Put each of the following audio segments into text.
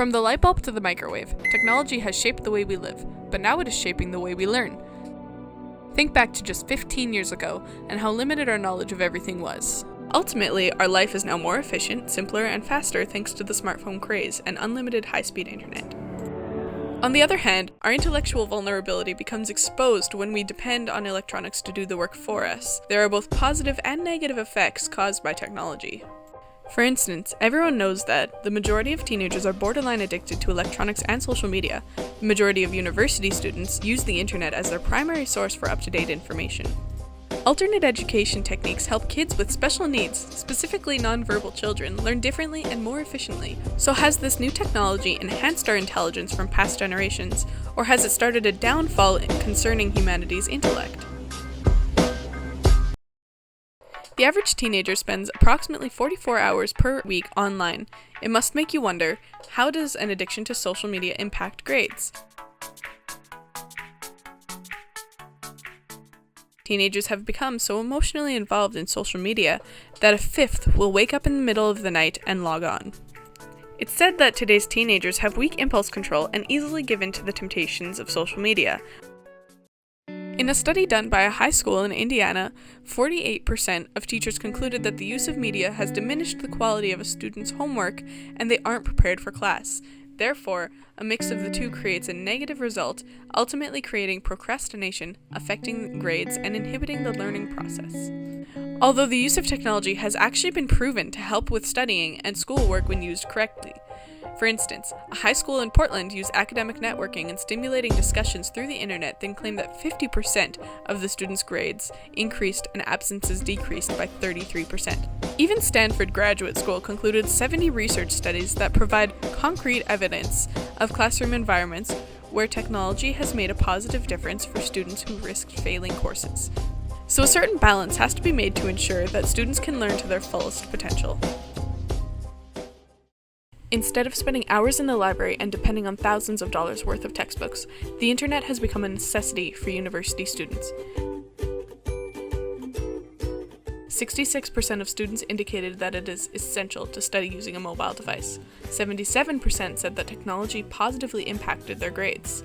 From the light bulb to the microwave, technology has shaped the way we live, but now it is shaping the way we learn. Think back to just 15 years ago and how limited our knowledge of everything was. Ultimately, our life is now more efficient, simpler, and faster thanks to the smartphone craze and unlimited high-speed internet. On the other hand, our intellectual vulnerability becomes exposed when we depend on electronics to do the work for us. There are both positive and negative effects caused by technology. For instance, everyone knows that the majority of teenagers are borderline addicted to electronics and social media. The majority of university students use the internet as their primary source for up-to-date information. Alternate education techniques help kids with special needs, specifically nonverbal children, learn differently and more efficiently. So has this new technology enhanced our intelligence from past generations, or has it started a downfall concerning humanity's intellect? The average teenager spends approximately 44 hours per week online. It must make you wonder, how does an addiction to social media impact grades? Teenagers have become so emotionally involved in social media that a fifth will wake up in the middle of the night and log on. It's said that today's teenagers have weak impulse control and easily give in to the temptations of social media. In a study done by a high school in Indiana, 48% of teachers concluded that the use of media has diminished the quality of a student's homework and they aren't prepared for class. Therefore, a mix of the two creates a negative result, ultimately creating procrastination, affecting grades, and inhibiting the learning process. Although the use of technology has actually been proven to help with studying and schoolwork when used correctly. For instance, a high school in Portland used academic networking and stimulating discussions through the internet, then claimed that 50% of the students' grades increased and absences decreased by 33%. Even Stanford Graduate School concluded 70 research studies that provide concrete evidence of classroom environments where technology has made a positive difference for students who risked failing courses. So a certain balance has to be made to ensure that students can learn to their fullest potential. Instead of spending hours in the library and depending on thousands of dollars worth of textbooks, the internet has become a necessity for university students. 66% of students indicated that it is essential to study using a mobile device. 77% said that technology positively impacted their grades.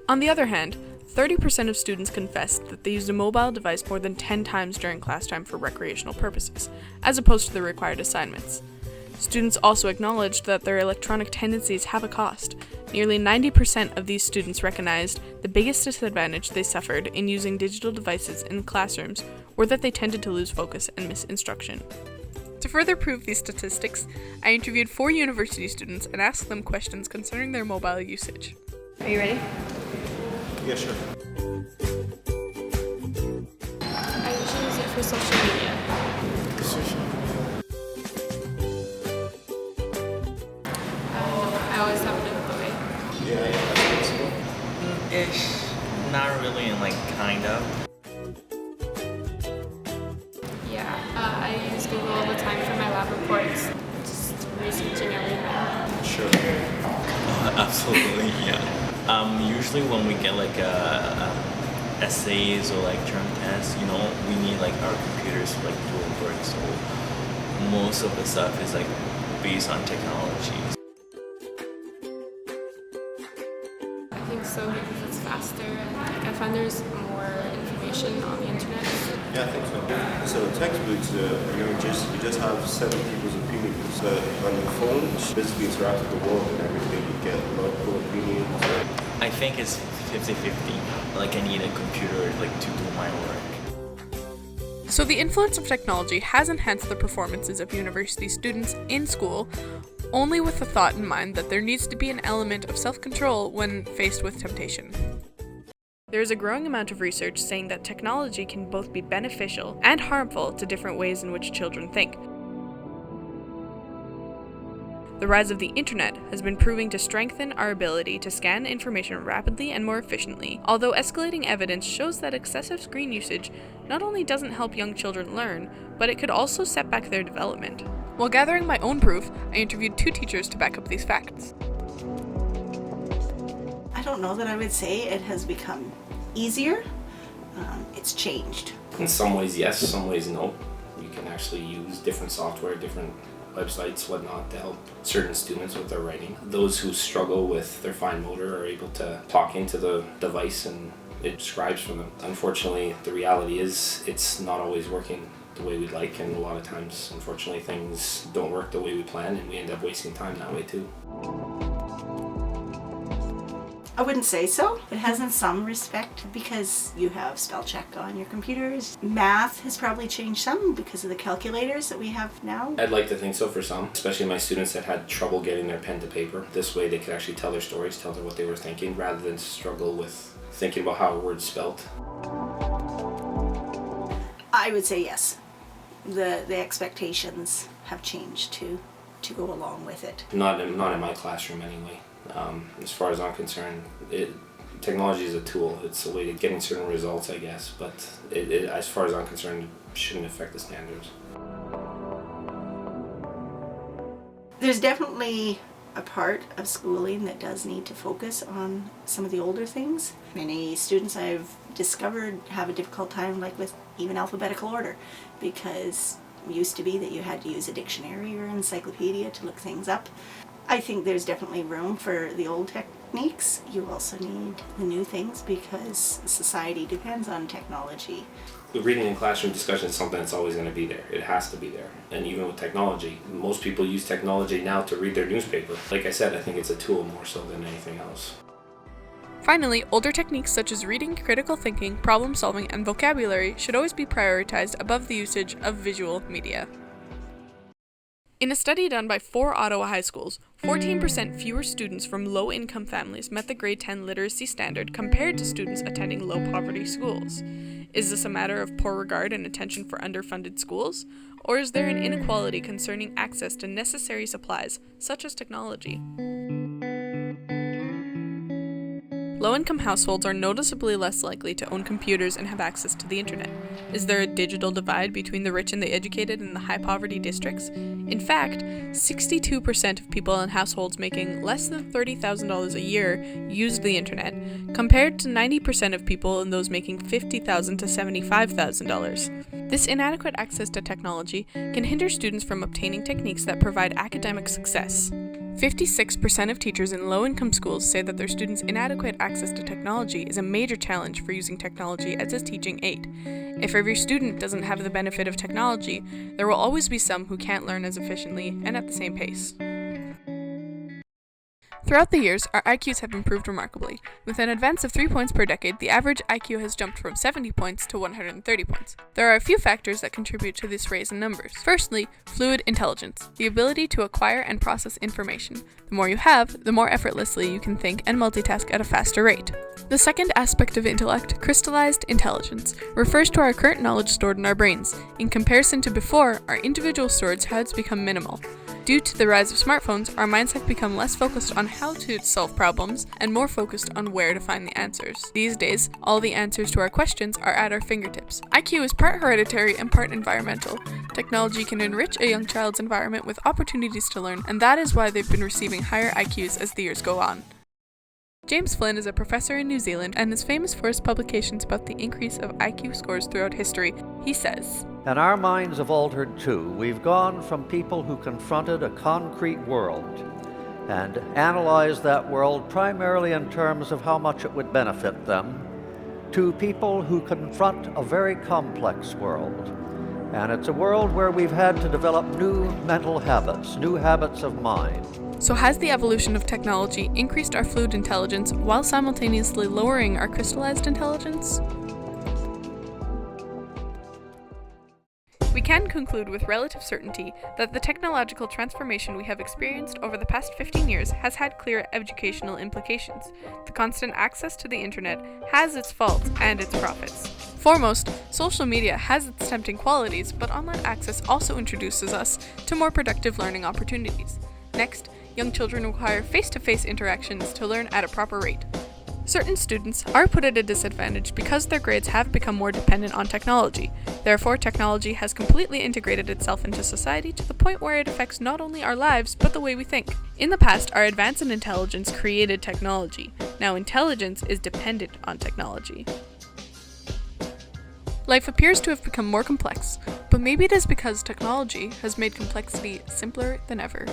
On the other hand, 30% of students confessed that they used a mobile device more than 10 times during class time for recreational purposes, as opposed to the required assignments. Students also acknowledged that their electronic tendencies have a cost. Nearly 90% of these students recognized the biggest disadvantage they suffered in using digital devices in classrooms were that they tended to lose focus and miss instruction. To further prove these statistics, I interviewed 4 university students and asked them questions concerning their mobile usage. Are you ready? Yeah, sure. I usually use it for social media. I always have it in the way. Yeah, that's possible. Ish. Not really, and like kind of. Yeah, I use Google all the time for my lab reports. Just researching everything. Sure. Absolutely, yeah. Usually when we get like essays or like term tests, we need like our computers to like do our work. So most of the stuff is like based on technology. I think so because it's faster and I find there's more information on the internet. Yeah, I think so. So textbooks, you just have 7 people's opinions. But on the phone, you basically interact with the world and everything. You get multiple opinions. I think it's 50-50. Like I need a computer like to do my work. So the influence of technology has enhanced the performances of university students in school, only with the thought in mind that there needs to be an element of self-control when faced with temptation. There is a growing amount of research saying that technology can both be beneficial and harmful to different ways in which children think. The rise of the internet has been proving to strengthen our ability to scan information rapidly and more efficiently, although escalating evidence shows that excessive screen usage not only doesn't help young children learn, but it could also set back their development. While gathering my own proof, I interviewed 2 teachers to back up these facts. I don't know that I would say it has become easier. It's changed. In some ways, yes. Some ways, no. You can actually use different software, different websites, whatnot, to help certain students with their writing. Those who struggle with their fine motor are able to talk into the device and it scribes for them. Unfortunately, the reality is it's not always working the way we'd like, and a lot of times, unfortunately, things don't work the way we plan, and we end up wasting time that way too. I wouldn't say so. It has in some respect because you have spell check on your computers. Math has probably changed some because of the calculators that we have now. I'd like to think so for some, especially my students that had trouble getting their pen to paper. This way they could actually tell their stories, tell them what they were thinking, rather than struggle with thinking about how a word's spelt. I would say yes. The expectations have changed to go along with it. Not in my classroom anyway. As far as I'm concerned, technology is a tool. It's a way of getting certain results, I guess, but as far as I'm concerned, it shouldn't affect the standards. There's definitely a part of schooling that does need to focus on some of the older things. Many students I've discovered have a difficult time, like with even alphabetical order, because it used to be that you had to use a dictionary or encyclopedia to look things up. I think there's definitely room for the old techniques. You also need the new things because society depends on technology. The reading in classroom discussion is something that's always going to be there. It has to be there. And even with technology, most people use technology now to read their newspaper. Like I said, I think it's a tool more so than anything else. Finally, older techniques such as reading, critical thinking, problem solving, and vocabulary should always be prioritized above the usage of visual media. In a study done by 4 Ottawa high schools, 14% fewer students from low-income families met the grade 10 literacy standard compared to students attending low-poverty schools. Is this a matter of poor regard and attention for underfunded schools? Or is there an inequality concerning access to necessary supplies, such as technology? Low-income households are noticeably less likely to own computers and have access to the internet. Is there a digital divide between the rich and the educated in the high-poverty districts? In fact, 62% of people in households making less than $30,000 a year used the internet, compared to 90% of people in those making $50,000 to $75,000. This inadequate access to technology can hinder students from obtaining techniques that provide academic success. 56% of teachers in low-income schools say that their students' inadequate access to technology is a major challenge for using technology as a teaching aid. If every student doesn't have the benefit of technology, there will always be some who can't learn as efficiently and at the same pace. Throughout the years, our IQs have improved remarkably. With an advance of 3 points per decade, the average IQ has jumped from 70 points to 130 points. There are a few factors that contribute to this raise in numbers. Firstly, fluid intelligence, the ability to acquire and process information. The more you have, the more effortlessly you can think and multitask at a faster rate. The second aspect of intellect, crystallized intelligence, refers to our current knowledge stored in our brains. In comparison to before, our individual storage has become minimal. Due to the rise of smartphones, our minds have become less focused on how to solve problems and more focused on where to find the answers. These days, all the answers to our questions are at our fingertips. IQ is part hereditary and part environmental. Technology can enrich a young child's environment with opportunities to learn, and that is why they've been receiving higher IQs as the years go on. James Flynn is a professor in New Zealand and is famous for his publications about the increase of IQ scores throughout history. He says, "And our minds have altered too. We've gone from people who confronted a concrete world and analyzed that world primarily in terms of how much it would benefit them, to people who confront a very complex world. And it's a world where we've had to develop new mental habits, new habits of mind." So has the evolution of technology increased our fluid intelligence while simultaneously lowering our crystallized intelligence? We can conclude with relative certainty that the technological transformation we have experienced over the past 15 years has had clear educational implications. The constant access to the internet has its faults and its profits. Foremost, social media has its tempting qualities, but online access also introduces us to more productive learning opportunities. Next, young children require face-to-face interactions to learn at a proper rate. Certain students are put at a disadvantage because their grades have become more dependent on technology. Therefore, technology has completely integrated itself into society to the point where it affects not only our lives, but the way we think. In the past, our advance in intelligence created technology. Now, intelligence is dependent on technology. Life appears to have become more complex, but maybe it is because technology has made complexity simpler than ever.